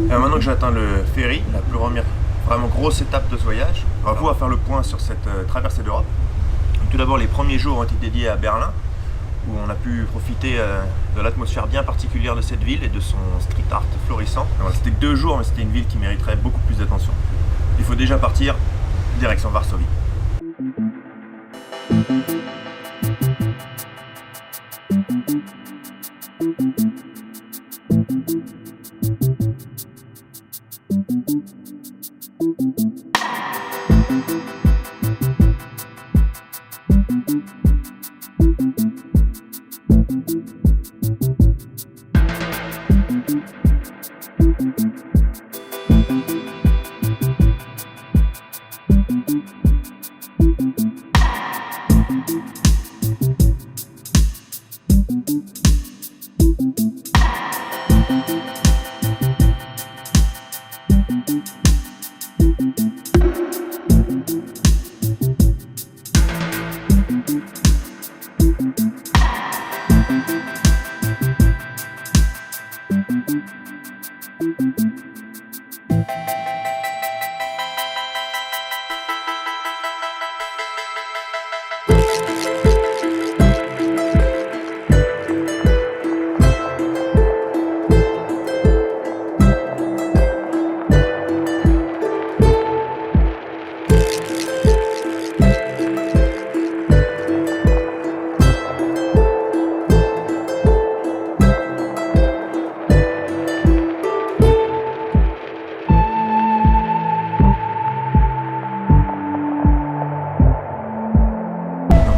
Maintenant que j'ai atteint le ferry, la plus première vraiment grosse étape de ce voyage, on va pouvoir faire le point sur cette traversée d'Europe. Tout d'abord, les premiers jours ont été dédiés à Berlin, où on a pu profiter de l'atmosphère bien particulière de cette ville et de son street art florissant. C'était que 2 jours, mais c'était une ville qui mériterait beaucoup plus d'attention. Il faut déjà partir direction Varsovie.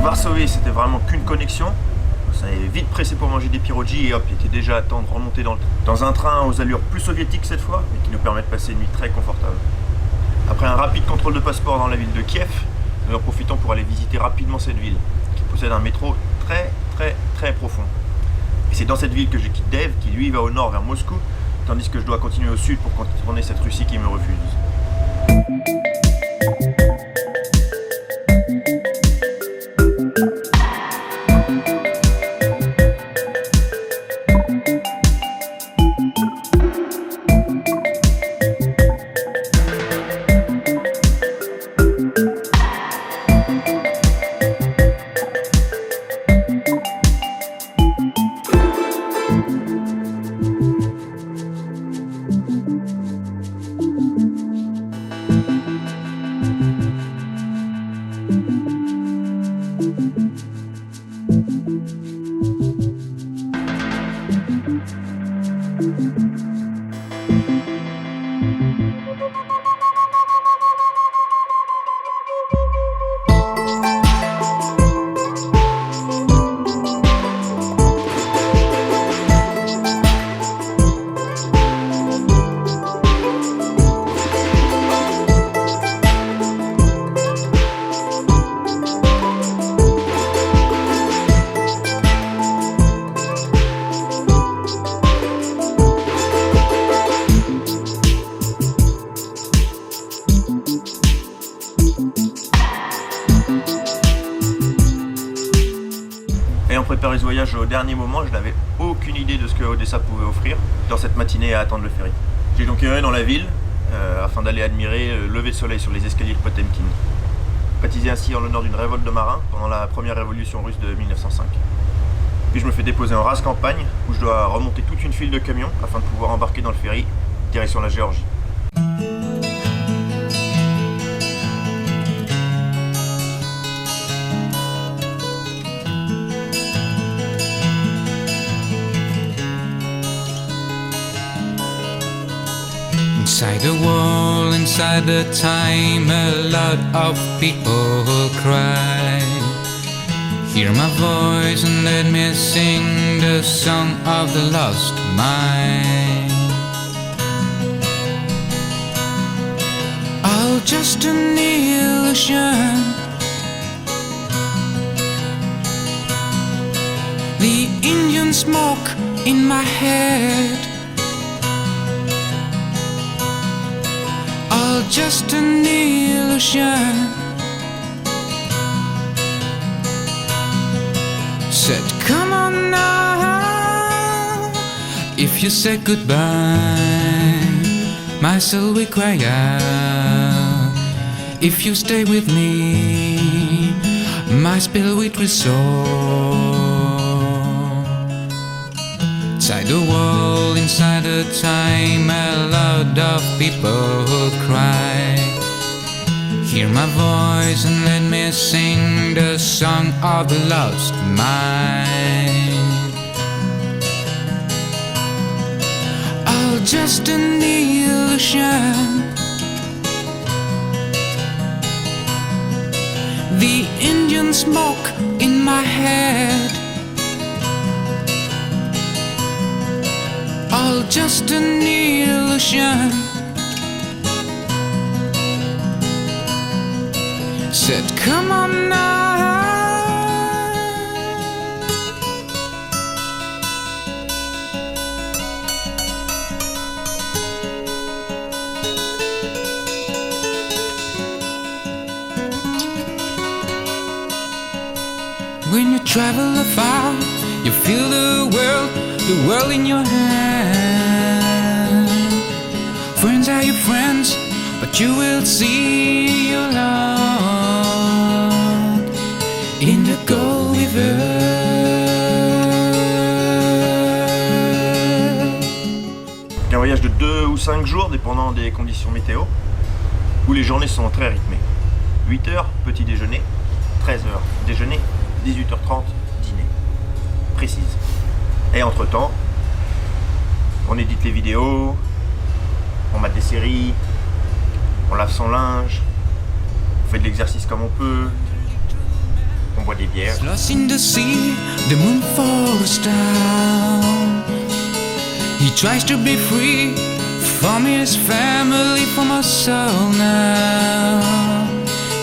Varsovie, c'était vraiment qu'une connexion. On s'est vite pressé pour manger des pierogi et hop, il était déjà à temps de remonter dans un train aux allures plus soviétiques cette fois, mais qui nous permet de passer une nuit très confortable. Après un rapide contrôle de passeport dans la ville de Kiev, nous en profitons pour aller visiter rapidement cette ville, qui possède un métro très profond. Et c'est dans cette ville que je quitte Dev, qui lui va au nord vers Moscou, tandis que je dois continuer au sud pour contourner cette Russie qui me refuse. Ayant préparé ce voyage au dernier moment, je n'avais aucune idée de ce que Odessa pouvait offrir dans cette matinée à attendre le ferry. J'ai donc erré dans la ville afin d'aller admirer le lever de soleil sur les escaliers de Potemkin, baptisé ainsi en l'honneur d'une révolte de marins pendant la première révolution russe de 1905. Puis je me fais déposer en rase campagne où je dois remonter toute une file de camions afin de pouvoir embarquer dans le ferry direction la Géorgie. Inside the wall, inside the time, a lot of people cry. Hear my voice and let me sing the song of the lost mind. Oh, just an illusion. The Indian smoke in my head. All just an illusion. Said, come on now. If you say goodbye, my soul will cry out. If you stay with me, my spirit will soar. Inside the world, inside the time, a lot of people cry. Hear my voice and let me sing the song of the lost mind. Oh, just an illusion. The Indian smoke in my head. All just an illusion. Said, come on now. When you travel afar, you feel the world in your hand. Friends are your friends, but you will see your Lord in the Gold River. Un voyage de 2 ou 5 jours, dépendant des conditions météo, où les journées sont très rythmées. 8h, petit déjeuner, 13h, déjeuner, 18h30, dîner. Précise. Et entre-temps, on édite les vidéos, on mate des séries, on lave son linge, on fait de l'exercice comme on peut, on boit des bières. Lost in the sea, the moon falls down. He tries to be free from his family, from us soul now.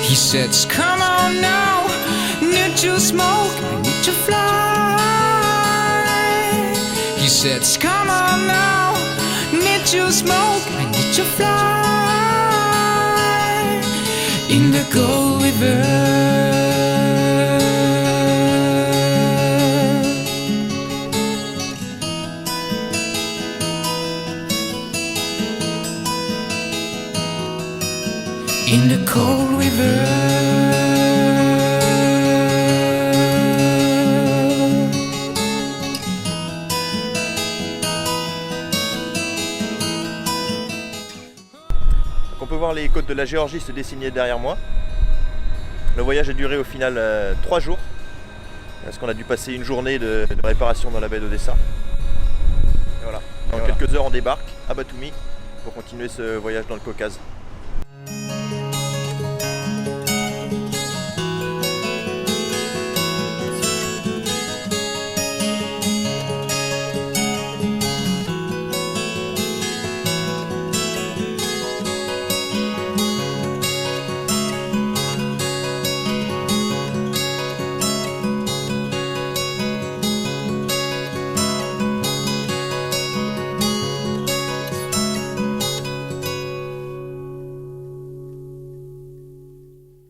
He says, come on now, need to smoke, I need to fly. He says, come on now, need to smoke, I need to fly in the Gold River. In the cold river. On peut voir les côtes de la Géorgie se dessiner derrière moi. Le voyage a duré au final 3 jours, parce qu'on a dû passer une journée de réparation dans la baie d'Odessa. Et voilà. Dans quelques heures on débarque à Batumi pour continuer ce voyage dans le Caucase.